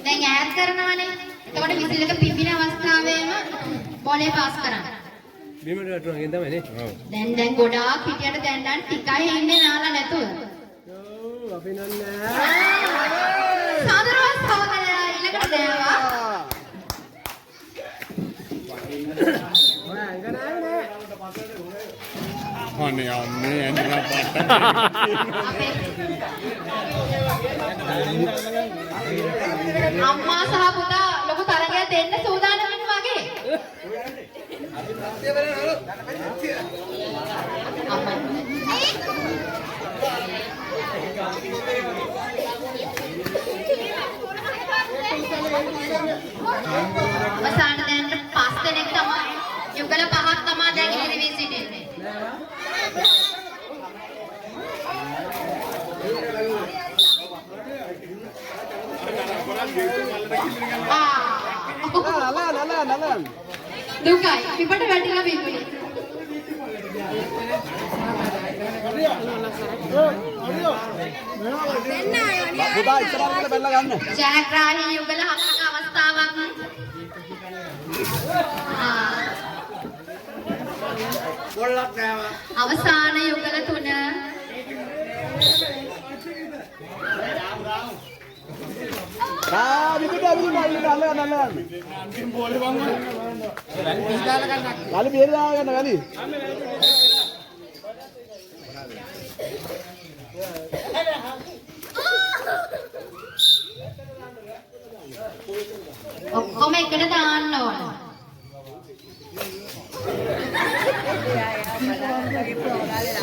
දැන් ඈඩ් කරනවනේ. එතකොට විසිල් එක පිඹින අවස්ථාවේම බෝලේ පාස් කරන්න. බිමට වැටුණා කියන තමයි නේ. ඔව්. දැන් ගොඩාක් හිටියට දැන් ටිකයි ඉන්නේ නාලා නැතුව. ඔව් අපි නෑ. සාදරවත් සහෝදරයා ඊළඟට දැනවා. ඔයා ඉගෙන නෑ. අනේ අම්මේ එන්නා පාට. අම්මා සහ පුතා ලොකු තරගයක් දෙන්න සූදානම් වෙනවා වගේ. අවසාන දැන් 5 දෙනෙක් තමයි යුගල 5ක් තමයි දැන් ඉතිරි වී සිටින්නේ. Nalan. Dukai, pipada වැටිලා බිම්බුනේ. පුතා ඉස්සරහට බැලලා ගන්න. ජයග්‍රාහී යුගල 7ක අවස්ථාවක්. ගොල්ලක් නෑවා. අවසාන යුගල 3. විකට අල්ලගන්න. අන්තිම බෝලේ වංගන. වැලි පිහදාලා ගන්න. වැලි පිහදාලා ගන්න වැලි. ඔක්කොම එකට දාන්න ඕන.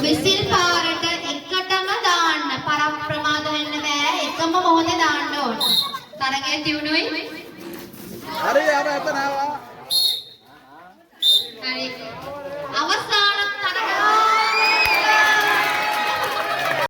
විසිල් පාරට එකටම දාන්න. පරප්‍රමාද වෙන්න බෑ. එකම මොහොතේ දාන්න ඕන. තරගය තියුණුයි. හරි අප එතන ආවා. හරි. අවසාන